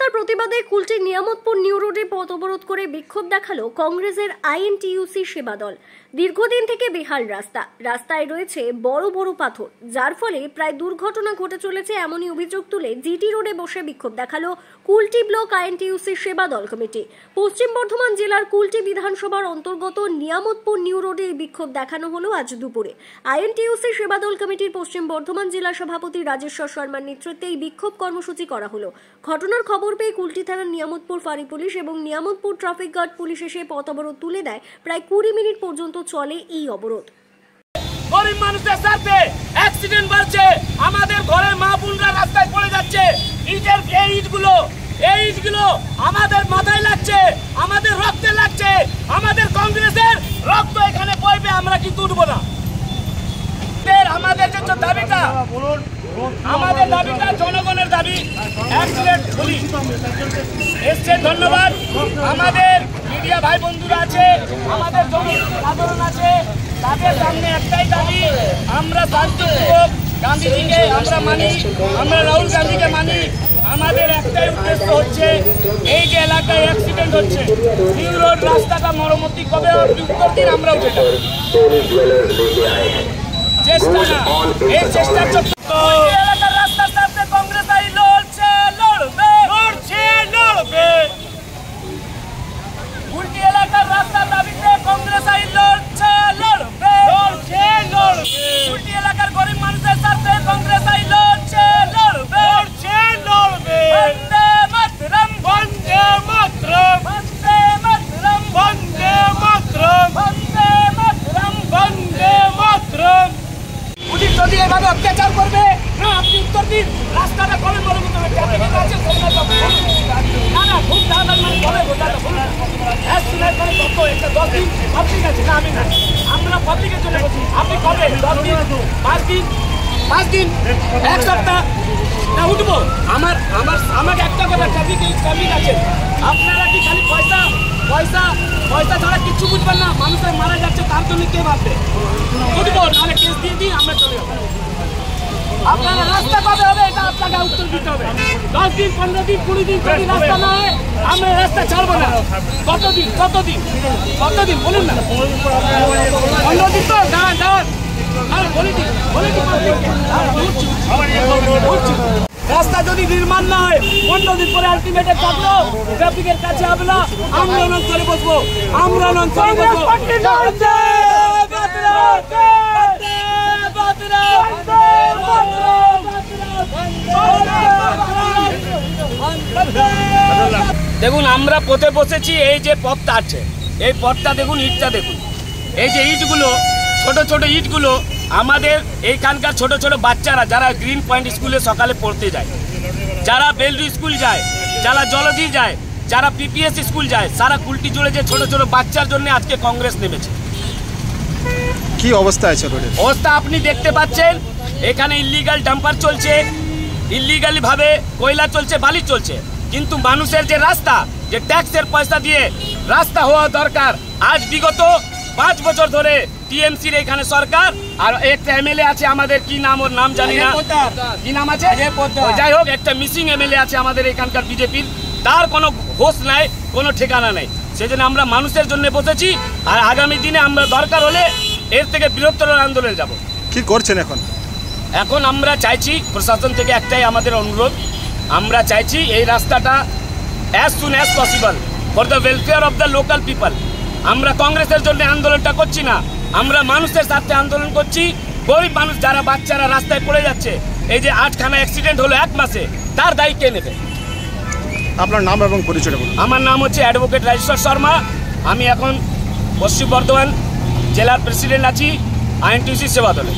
রাস্তার প্রতিবাদে কুলটির নিয়ামতপুর নিউ রোডে পথ অবরোধ করে বিক্ষোভ দেখালো কংগ্রেসের আইএনটিইউসি সেবা দল। দীর্ঘদিন থেকে বেহাল রাস্তায় রয়েছে বড় বড় পাথর, যার ফলে প্রায় দুর্ঘটনা ঘটে চলেছে এমনই অভিযোগ তুলে জিটি রোডে বসে বিক্ষোভ দেখালো কুলটি ব্লক আইএনটিইউসি সেবা দল কমিটি। পশ্চিম বর্ধমান জেলার কুলটি বিধানসভার অন্তর্গত নিয়ামতপুর নিউ রোডে বিক্ষোভ দেখানো হলো আজ দুপুরে। আইএনটিইউসি সেবা দল কমিটির পশ্চিম বর্ধমান জেলা সভাপতি রাজেশ্বর শর্মার নেতৃত্বে এই বিক্ষোভ কর্মসূচি করা হলো। ঘটনার খবর পেয়ে কুলটি থানার নিয়ামতপুর ফাঁড়ি পুলিশ এবং নিয়ামতপুর ট্রাফিক গার্ড পুলিশ এসে পথ অবরোধ তুলে দেয়। প্রায় 20 মিনিট পর্যন্ত চলে এই অবরোধ। গরিব মানুষের সাথে অ্যাক্সিডেন্ট বাড়ছে, আমাদের ঘরের মা বোনরা রাস্তায় পড়ে যাচ্ছে। এই ইটগুলো আমাদের মাথায় লাগছে, আমাদের রক্তে লাগছে, আমাদের কংগ্রেসের রক্ত এখানে বইবে, আমরা কিন্তু উঠবো না। আমাদের যে দাবিটা, আমাদের দাবিটা জনগণের দাবি। অ্যাক্সিডেন্ট পুলিশ এসছে, ধন্যবাদ। আমাদের মিডিয়া ভাই বন্ধুরা আছে, আমাদের জনসাধারণ আছে, তাদের সামনে একটাই দাবি, আমরা শান্তিপূর্বক গান্ধীজিকে আমরা মানি, আমরা রাহুল গান্ধীকে মানি। আমাদের একটাই উদ্দেশ্য হচ্ছে, এই যে এলাকায় অ্যাক্সিডেন্ট হচ্ছে, নিউ রোড রাস্তাটা মরম্মতি কবে উত্তর দিন আমরা উঠে যাবো। চেষ্টা না, এই চেষ্টার জন্য এলাকার রাস্তার সাথে কংগ্রেস আই লড়ছে, লড়বে। কুলটি এলাকার রাস্তার দাবিতে কংগ্রেস আই লড়ছে, লড়বে। কুলটি এলাকার গরিব মানুষের সাথে কংগ্রেস আই লড়ছে, লড়বে। বন্দে মাতরম, বন্দে মাতরম, বন্দে মাতরম, বন্দে মাতরম, বন্দে মাতরম, বন্দে মাতরম। পুলিশ যদি এভাবে অত্যাচার করবে না, আপনি উত্তর দিন, রাস্তাটা কবে মরম্মত হবে? না খুব তাড়াতাড়ি মানে কবে বোঝাটা বলুন। একটা 10 দিন পাবলিক আছে না, আমি না, আমরা পাবলিকের জন্য বলছি। আপনি কবে? 10 দিন, 5 দিন, 1 সপ্তাহ না উঠবো? আমাকে একটা কথা, ট্রাফিক আছে, আপনারা কি খালি পয়সা ছাড়া কিচ্ছু বুঝবেন না? মানুষের মারা যাচ্ছে, তার জন্য কে ভাববে? উঠবো, নাহলে কেস দিয়ে দিন, আমরা চলে যাবো। আপনারা রাস্তা কবে হবে এটা আপনাকে উত্তর দিতে হবে। 10 দিন, 15 দিন, 20 দিন যদি রাস্তা না হয়, আমরা রাস্তা ছাড়বো না। কতদিন বলুন না? 15 দিন তো দাঁড়ান, রাস্তা যদি নির্মাণ না হয়, 15 দিন পরে আলটিমেটে থাকলো, ট্রাফিকের কাছে আমরা আন্দোলন করে বসবো। দেখুন, আমরা পথে বসেছি। এই যে পথটা আছে, এই পথটা দেখুন, ইটটা দেখুন, এই যে ইটগুলো, ছোট ইটগুলো, আমাদের এইখানকার ছোট বাচ্চারা যারা গ্রিন পয়েন্ট স্কুলে সকালে পড়তে যায়, যারা বেলডু স্কুল যায়, যারা জলধি যায়, যারা পিপিএস স্কুল যায়, সারা কুলটি জুড়ে যে ছোট বাচ্চার জন্য আজকে কংগ্রেস নেমেছে। কি অবস্থা আছে রোডের? অবস্থা আপনি দেখতে পাচ্ছেন, এখানে ইল্লিগাল ডাম্পার চলছে, ইল্লিগালি ভাবে কয়লা চলছে, বালি চলছে। কিন্তু মানুষের যে রাস্তা, যে ট্যাক্সের পয়সা দিয়ে রাস্তা হওয়া দরকার, আজ বিগত 5 বছর ধরে টিএমসির এখানে সরকার, আর একটা এমএলএ আছে আমাদের, কি নাম, ওর নাম জানি না, কি নাম আছে, যাই হোক, একটা মিসিং এমএলএ আছে আমাদের এখানকার বিজেপির, তার কোনো হোশ নাই, কোনো ঠিকানা নেই। সেজন্য আমরা মানুষের জন্য বসেছি, আর আগামী দিনে আমরা দরকার হলে এর থেকে বৃহত্তর আন্দোলনে যাব। কি করছেন এখন? আমরা চাইছি, প্রশাসন থেকে একটাই আমাদের অনুরোধ, আমরা চাইছি এই রাস্তাটা as soon as possible for the welfare of the local people. আমরা কংগ্রেসের জন্য আন্দোলনটা করছি না, আমরা মানুষের সাথে আন্দোলন করছি। গরিব মানুষ, যারা বাচ্চারা রাস্তায় পড়ে যাচ্ছে, এই যে 8খানা অ্যাক্সিডেন্ট হলো 1 মাসে, তার দায়ী কে নেবে? আপনার নাম এবং পরিচয় বলুন। আমার নাম হচ্ছে অ্যাডভোকেট রাজেশ্বর শর্মা। আমি এখন পশ্চিম বর্ধমান জেলার প্রেসিডেন্ট আছি আইএনটিইউসি সেবা দলে।